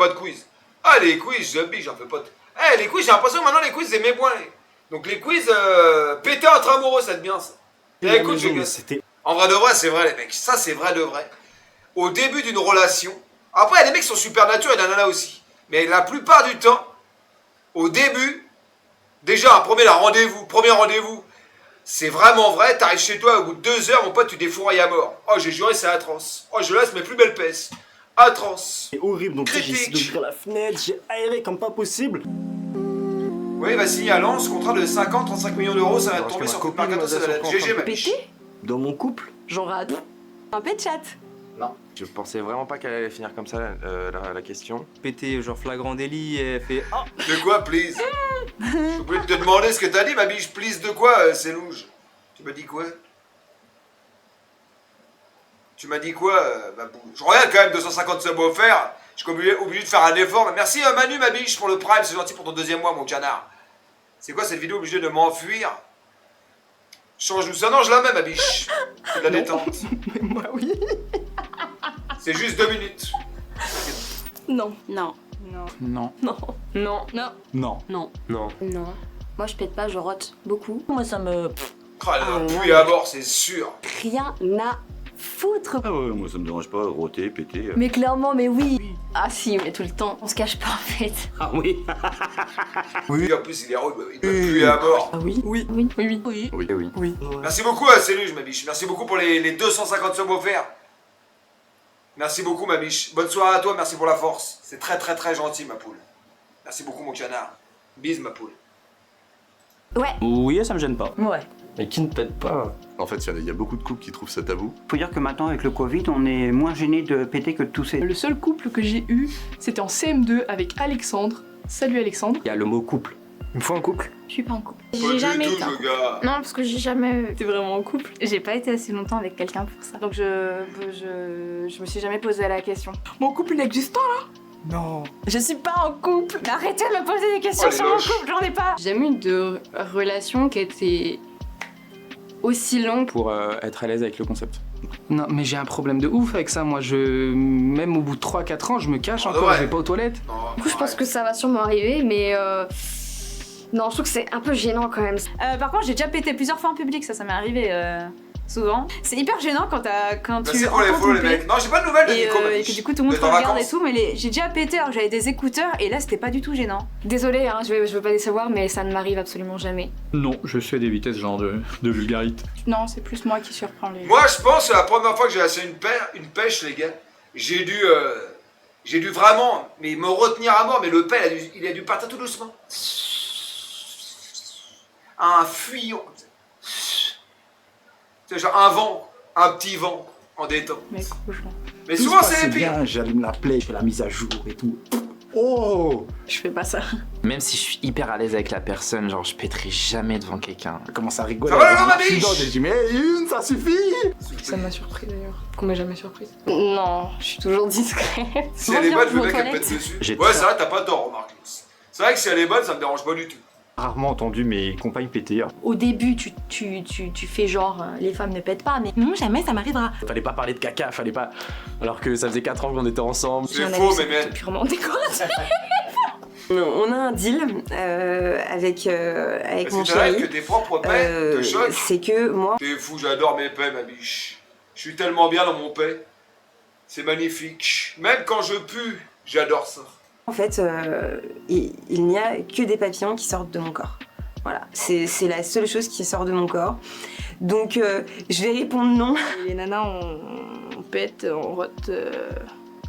Pas de quiz. Ah, les quiz, j'en fais pas de... Eh, les quiz, j'ai l'impression que maintenant les quiz, c'est mes points. Donc les quiz, péter entre amoureux, ça te bien, ça. Eh, écoute, c'était... En vrai de vrai, c'est vrai, les mecs. Ça, c'est vrai de vrai. Au début d'une relation... Après, il y a des mecs qui sont super naturels, il y en a aussi. Mais la plupart du temps, au début, déjà, premier rendez-vous, c'est vraiment vrai, t'arrives chez toi, au bout de 2 heures, mon pote, tu défourailles à mort. Oh, j'ai juré, c'est atroce. Oh, je laisse mes plus belles pesses. Atroce. C'est horrible, donc j'ai essayé d'ouvrir la fenêtre, j'ai aéré comme pas possible. Oui, va signer à Lens, contrat de 50-35 millions d'euros, ça va tomber sur Coupe Mercato, ça va être GG, ma biche. Dans mon couple, J'en rate. Un pet chat. Non. Je pensais vraiment pas qu'elle allait finir comme ça, la question. Pété, genre flagrant délit, et elle fait oh. De quoi, please? Je peux te demander ce que t'as dit, ma biche. Please de quoi, c'est louche? Tu m'as dit quoi? Tu m'as dit quoi, ma boule? Je regarde quand même 250 subs offerts. Je suis obligé de faire un effort. Merci Manu, ma biche, pour le prime. C'est gentil pour ton 2e mois, mon canard. C'est quoi cette vidéo obligée de m'enfuir? Change-nous ça. Non, je la mets, ma biche. C'est de la détente. Mais moi, oui. C'est juste 2 minutes. Non. Non. Non. Non. Non. Non. Non. Non. Non. Non. Non. Moi, je pète pas, je rote beaucoup. Moi, ça me... Oh, elle va puer à mort, c'est sûr. Rien à foutre. Ah ouais, moi ça me dérange pas, roter, péter. Mais clairement, mais oui. Ah si, mais tout le temps. On se cache pas, en fait. Ah oui. Oui, en plus, il est rude, il peut puer à mort. Ah oui. Oui. Oui. Oui. Oui. Oui, oui. Oui. Merci beaucoup, Céluge, ma biche. Merci beaucoup pour les 250 subs offerts. Merci beaucoup, ma biche. Bonne soirée à toi, merci pour la force. C'est très, très, très gentil, ma poule. Merci beaucoup, mon canard. Bise, ma poule. Ouais. Oui, ça me gêne pas. Ouais. Mais qui ne pète pas? En fait, il y a beaucoup de couples qui trouvent ça tabou. Faut dire que maintenant, avec le Covid, on est moins gêné de péter que de tousser. Le seul couple que j'ai eu, c'était en CM2 avec Alexandre. Salut Alexandre. Il y a le mot couple. Il me faut un couple. Je suis pas en couple. Pas J'ai du jamais tout, été. le gars. Non, parce que j'ai jamais. T'es vraiment en couple? J'ai pas été assez longtemps avec quelqu'un pour ça. Donc je me suis jamais posé la question. Mon couple inexistant là? Non. Je suis pas en couple. Mais arrêtez de me poser des questions Oh, les sur mon moches. couple, j'en ai pas. J'ai jamais eu de relation qui était aussi longue. Pour être à l'aise avec le concept. Non, mais j'ai un problème de ouf avec ça. Moi, même au bout de 3-4 ans, je me cache encore, ouais. je vais pas aux toilettes. Non, Du coup, je pense que ça va sûrement arriver, mais non, je trouve que c'est un peu gênant quand même. Par contre, j'ai déjà pété plusieurs fois en public, ça m'est arrivé souvent. C'est hyper gênant quand tu Merci pour les follow, les mecs. Non, j'ai pas de nouvelles de Nico, ma et biche. que du coup tout le monde Vous te êtes en regarde et vacances? tout, mais j'ai déjà pété alors que j'avais des écouteurs et là c'était pas du tout gênant. Désolée, hein, je veux pas décevoir, mais ça ne m'arrive absolument jamais. Non, je suis des vitesses genre de vulgarité. Non, c'est plus moi qui surprends les... Moi, je pense que la première fois que j'ai lancé une pêche, les gars, j'ai dû vraiment me retenir à mort, mais le pelle, il a dû partir tout doucement. Un fuyant. C'est genre un vent, un petit vent en détente. Mais couche. Mais souvent, c'est les pires. bien, j'allume la play, je fais la mise à jour et tout. Oh! Je fais pas ça. Même si je suis hyper à l'aise avec la personne, genre je pèterai jamais devant quelqu'un. Elle commence à rigoler. Ça va, elle la marche biche? dedans, j'ai dit, mais une, ça suffit! Ça m'a surpris d'ailleurs. Qu'on m'a jamais surprise. Non, je suis toujours discrète. Si elle est bonne, je veux bien qu'elle toilettes. pète dessus. J'ai Ouais, très- c'est vrai, t'as pas tort, remarque. C'est vrai que si elle est bonne, ça me dérange pas du tout. Rarement entendu mes compagnes péter. Au début, tu fais genre les femmes ne pètent pas, mais non, jamais ça m'arrivera. Fallait pas parler de caca, fallait pas... Alors que ça faisait 4 ans qu'on était ensemble. C'est faux, mais C'est purement décoratif. On a un deal avec Parce mon que t'arrêtes que chéri. tes propres paix te choquent. C'est que moi, T'es fou, j'adore mes paix, ma biche. Je suis tellement bien dans mon paix. C'est magnifique. Même quand je pue, j'adore ça. en fait, il n'y a que des papillons qui sortent de mon corps. Voilà, c'est la seule chose qui sort de mon corps. Donc, je vais répondre non. Les nanas, on pète, on rote.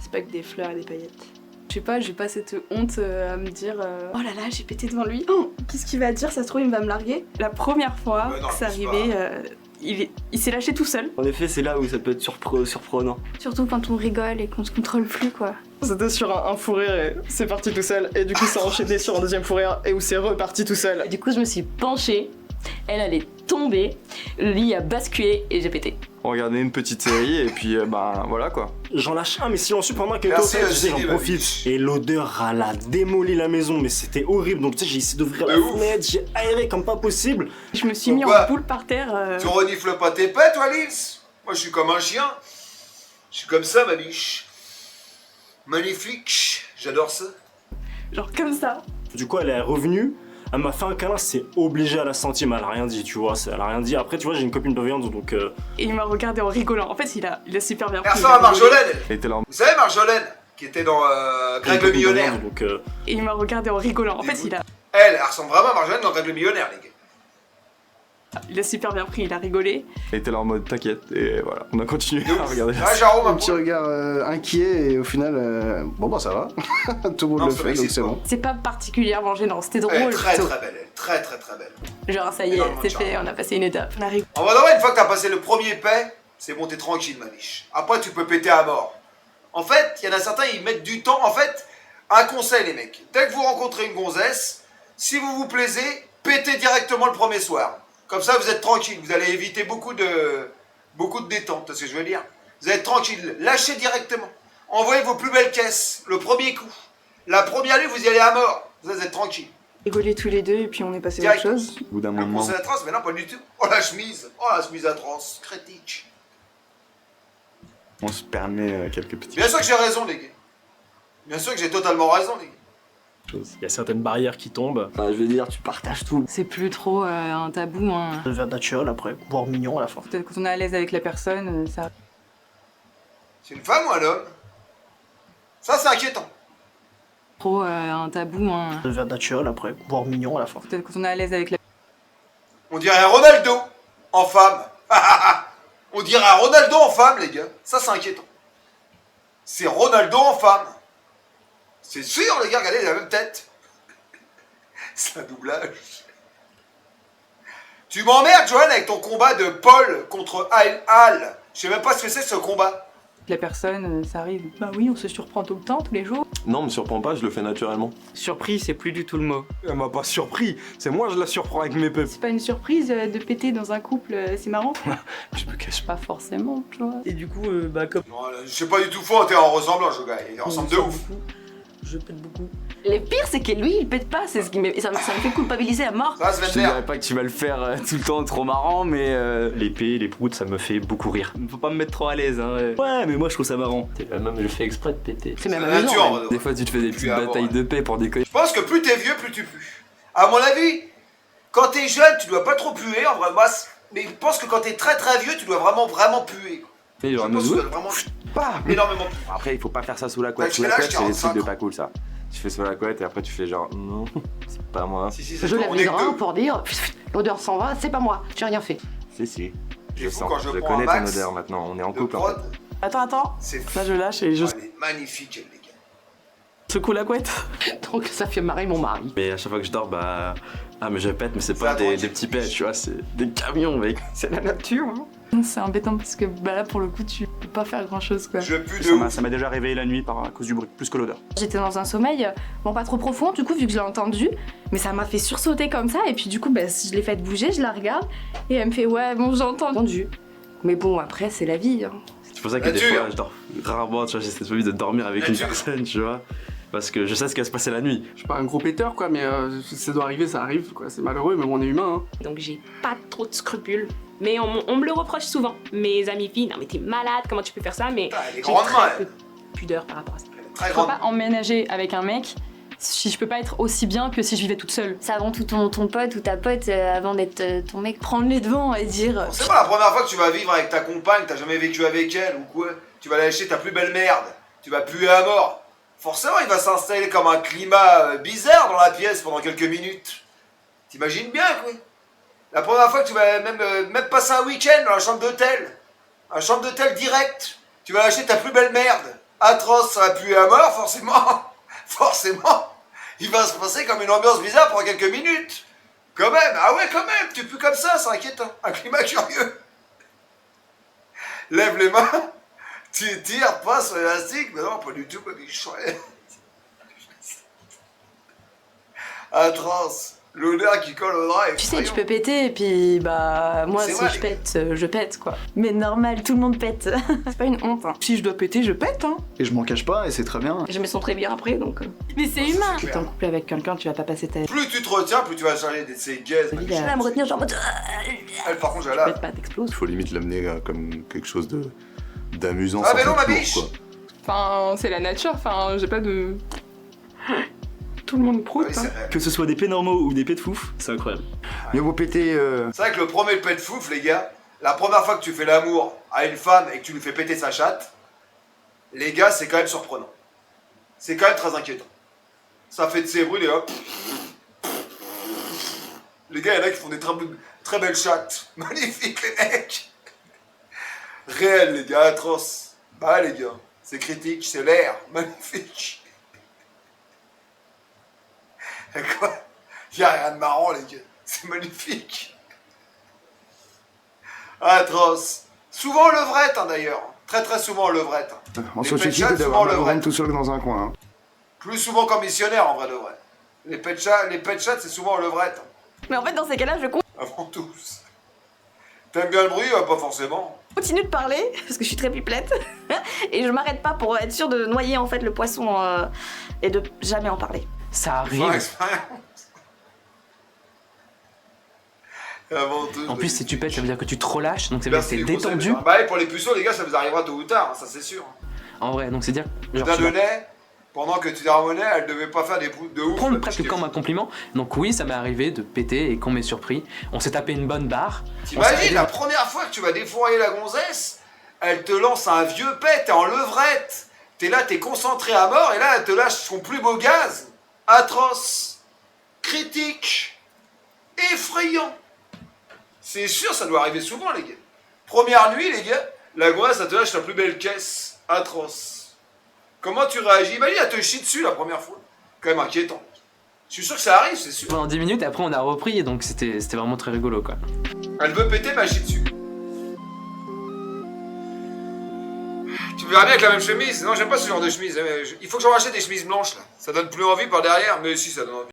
C'est pas que des fleurs et des paillettes. Je sais pas, j'ai pas cette honte à me dire oh là là, j'ai pété devant lui. Oh, qu'est-ce qu'il va dire? Ça se trouve, il va me larguer. La première fois non, que c'est c'est arrivé, il s'est lâché tout seul. En effet, c'est là où ça peut être surprenant. Surtout quand on rigole et qu'on se contrôle plus quoi. C'était sur un fou rire et c'est parti tout seul. Et du coup, ça a enchaîné sur un deuxième fou rire et où c'est reparti tout seul. Du coup, je me suis penchée, elle est tombée, le lit a basculé et j'ai pété. On regardait une petite série et puis ben voilà quoi. J'en lâche un, mais silencieux pendant que Merci, toi, tu sais, Cindy, j'en ma profite. biche. Et l'odeur, elle a démoli la maison, mais c'était horrible. Donc, tu sais, j'ai essayé d'ouvrir la Mais ouf. fenêtre, j'ai aéré comme pas possible. Je me suis mis Pourquoi en boule par terre. Tu renifles pas tes pets, toi, Lils? Moi, je suis comme un chien. Je suis comme ça, ma biche. Magnifique. J'adore ça. Genre comme ça. Du coup, elle est revenue, elle m'a fait un câlin, c'est obligé à la centième, elle a rien dit, tu vois, elle a rien dit. Après, tu vois, j'ai une copine bienveillante, donc... Et il m'a regardé en rigolant. En fait, il a super bien pris. Elle ressemble à Marjolaine. Elle était là en... Vous savez Marjolaine, qui était dans Greg le Millionnaire. Donc, Et il m'a regardé en rigolant. En fait, Elle ressemble vraiment à Marjolaine dans Greg le Millionnaire, les gars. il a super bien pris, il a rigolé. Elle était là en mode t'inquiète, et voilà, on a continué à regarder. Ouais, Jérôme, Un petit regard inquiet et au final, bon bah ça va. Tout le monde le fait, donc c'est bon. C'est pas particulièrement gênant, c'était drôle. Elle est très plutôt. très belle, elle. Très très très belle. Genre ça y est, c'est fait, on a passé une étape. On arrive. En vrai, une fois que t'as passé le premier paix, c'est bon, t'es tranquille, ma biche. Après, tu peux péter à mort. En fait, il y en a certains, ils mettent du temps. En fait, un conseil, les mecs. Dès que vous rencontrez une gonzesse, si vous vous plaisez, pétez directement le premier soir. Comme ça, vous êtes tranquille. Vous allez éviter beaucoup de détente, c'est ce que je veux dire. Vous allez être tranquille. Lâchez directement. Envoyez vos plus belles caisses, le premier coup. La première nuit, vous y allez à mort. Vous êtes tranquille. Rigoler tous les deux et puis on est passé à autre chose. Au bout d'un On moment... pensait à la transe, mais non, pas du tout. Oh, la chemise à transe. Critique. On se permet quelques petits... Bien sûr que j'ai raison, les gars. Bien sûr que j'ai totalement raison, les gars. Il y a certaines barrières qui tombent. Enfin, je veux dire, tu partages tout. C'est plus trop un tabou. Hein. Ça devient naturel après, voire mignon à la fin. Peut-être quand on est à l'aise avec la personne, ça... C'est une femme ou un homme? Ça, c'est inquiétant. Trop un tabou. Hein. Ça devient naturel après, voire mignon à la fin. Peut-être quand on est à l'aise avec la... On dirait un Ronaldo en femme. On dirait un Ronaldo en femme, les gars. Ça, c'est inquiétant. C'est Ronaldo en femme. C'est sûr, les gars, regardez, il a la même tête. C'est un doublage. Tu m'emmerdes, Johan, avec ton combat de Paul contre Al. Je sais même pas ce que c'est, ce combat. La personne, ça arrive. Bah oui, on se surprend tout le temps, tous les jours. Non, me surprends pas, je le fais naturellement. Surpris, c'est plus du tout le mot. Elle m'a pas surpris, c'est moi je la surprends avec mes peuples. C'est pas une surprise de péter dans un couple, c'est marrant. Je me cache Pas forcément, tu vois. Et du coup, bah comme... Non, c'est pas du tout faux, t'es en ressemblant, ce gars. Il ressemble de ouf. Je pète beaucoup. Le pire, c'est que lui, il pète pas. C'est ce qui ça me fait culpabiliser à mort. Ça, se Je te dirais pas que tu vas le faire tout le temps trop marrant, mais L'épée, les proutes, ça me fait beaucoup rire. Faut pas me mettre trop à l'aise, hein. Ouais, mais moi je trouve ça marrant. même je fais exprès de péter. C'est même C'est la nature, en vrai. Des fois tu te fais des petites batailles de paix pour déconner. Je pense que plus t'es vieux, plus tu pues. À mon avis, quand t'es jeune, tu dois pas trop puer, en vrai. Mais je pense que quand t'es très très vieux, tu dois vraiment puer. Mais Je genre, pense que tu dois vraiment énormément puer. Après, il faut pas faire ça sous la Bah, couette. je Sous fais la l'âge, couette, c'est des 45 trucs de pas cool, ça. Tu fais sous la couette et après tu fais genre, non, c'est pas moi. Si, c'est Je toi, lève on les est que reins deux. pour dire l'odeur s'en va, c'est pas moi, j'ai rien fait. Si, je fou, sens. quand je Je prends connais un ton max odeur maintenant, on est en de couple en fait. prod, Attends. c'est Là, je lâche et je Elle est magnifique, elle, les gars. secoue la couette. Donc ça fait marrer mon mari. Mais à chaque fois que je dors, bah. Ah, mais je pète, mais c'est Ça pas attend, des j'ai petits compris. pets, tu vois, c'est des camions, mec. C'est la nature, hein. C'est embêtant parce que bah là, pour le coup, tu peux pas faire grand chose, quoi. Je pue de ouf. Ça m'a déjà réveillé la nuit à cause du bruit, plus que l'odeur. J'étais dans un sommeil, bon pas trop profond du coup vu que je l'ai entendu, mais ça m'a fait sursauter comme ça et puis du coup bah, je l'ai fait bouger, je la regarde et elle me fait ouais bon j'ai entendu. Mais bon, après, c'est la vie. Hein. C'est pour ça que des Nature. fois, je dors rarement, tu vois, j'ai cette envie de dormir avec une Nature. personne, tu vois. Parce que je sais ce qui va se passer la nuit. Je suis pas un gros péteur quoi, mais si ça doit arriver, ça arrive quoi. C'est malheureux, mais on est humain. Hein. Donc j'ai pas trop de scrupules. Mais on me le reproche souvent. Mes amis filles, non mais t'es malade, comment tu peux faire ça? Mais Putain, elle est j'ai grande, très elle. peu de pudeur par rapport à ça. Très Je peux grande. pas emménager avec un mec si je peux pas être aussi bien que si je vivais toute seule. C'est avant tout ton pote ou ta pote avant d'être ton mec. Prendre les devants et dire. C'est pas la première fois que tu vas vivre avec ta compagne, t'as jamais vécu avec elle ou quoi. Tu vas lâcher ta plus belle merde. Tu vas puer à mort. Forcément, il va s'installer comme un climat bizarre dans la pièce pendant quelques minutes. T'imagines bien, quoi. La première fois que tu vas même passer un week-end dans la chambre d'hôtel. Un chambre d'hôtel direct. Tu vas lâcher ta plus belle merde. Atroce, ça va puer à mort, forcément. Forcément. Il va se passer comme une ambiance bizarre pendant quelques minutes. Quand même, ah ouais, quand même. Tu pues comme ça, c'est inquiétant. Un climat curieux. Lève les mains. Tu tires, passe l'élastique, mais non, pas du tout, pas du chouette. Atroce. L'odeur qui colle au drap est Tu sais, tu effrayant. peux péter et puis bah moi C'est si vrai, je les pète, je pète quoi. Mais normal, tout le monde pète. C'est pas une honte. Hein. Si je dois péter, je pète. Hein. Et je m'en cache pas et c'est très bien. Je me sens très bien après donc. Mais c'est humain. clair. T'es en couple avec quelqu'un, tu vas pas passer ta vie Plus tu te retiens, plus tu vas charger de ces gaz. Je vais me retenir genre en mode. Elle, par contre, j'ai à là. pas, t'exploses. Il faut limite l'amener comme quelque chose d'amusant. Ah, sans mais non, être ma lourd, biche. quoi. Enfin, c'est la nature, enfin, j'ai pas de tout le monde proute. Oui, c'est réel. Que ce soit des pets normaux ou des pets de fouf, c'est incroyable. Mieux vaut péter. C'est vrai que le premier pet de fouf, les gars, la première fois que tu fais l'amour à une femme et que tu lui fais péter sa chatte, les gars, c'est quand même surprenant. C'est quand même très inquiétant. Ça fait de ces bruits, et hop. Les gars, il y en a qui font des très belles chattes. Magnifiques, les mecs. Réel, les gars, atroce. Bah, les gars, c'est critique, c'est l'air. Magnifique. Et quoi? Y a rien de marrant, les gars. C'est magnifique. Atroce. Souvent levrette, hein, d'ailleurs. Très très souvent levrette. En Les société, pet chats, d'avoir souvent un levrette. tout seul dans un coin. Hein. Plus souvent qu'en missionnaire, en vrai de vrai. Les pet chats, c'est souvent en levrette. Mais en fait, dans ces cas-là, je Avant tous. T'aimes bien le bruit? Pas forcément. continue de parler, parce que je suis très pipelette, et je m'arrête pas pour être sûre de noyer en fait le poisson et de jamais en parler. Ça arrive. Avant tout, En plus, si tu pètes, ça veut dire que tu te relâches, donc ça veut dire que Merci t'es les conseils, détendu. déjà. Bah, et pour les puceaux, les gars, ça vous arrivera tôt ou tard, ça c'est sûr. En vrai, donc c'est dire. Genre, Putain tu de vas lait, pendant que tu l'harmoniais, elle devait pas faire des bouts de ouf. prendre la presque petite comme un compliment. Donc oui, ça m'est arrivé de péter et qu'on m'ait surpris. On s'est tapé une bonne barre. T'imagines, la première fois que tu vas défourailler la gonzesse, elle te lance un vieux pet, t'es en levrette. T'es là, t'es concentré à mort, et là, elle te lâche son plus beau gaz. Atroce. Critique. Effrayant. C'est sûr, ça doit arriver souvent, les gars. Première nuit, les gars, la gonzesse, elle te lâche la plus belle caisse. Atroce. Comment tu réagis? Imagine, elle te chie dessus la première fois. Quand même inquiétant. Je suis sûr que ça arrive, c'est sûr. Pendant 10 minutes, et après on a repris, et donc c'était vraiment très rigolo quoi. Elle veut péter, mais elle chie dessus. Tu me verras bien avec la même chemise. Non, j'aime pas ce genre de chemise. Il faut que j'en rachète des chemises blanches, là. Ça donne plus envie par derrière, mais si, ça donne envie.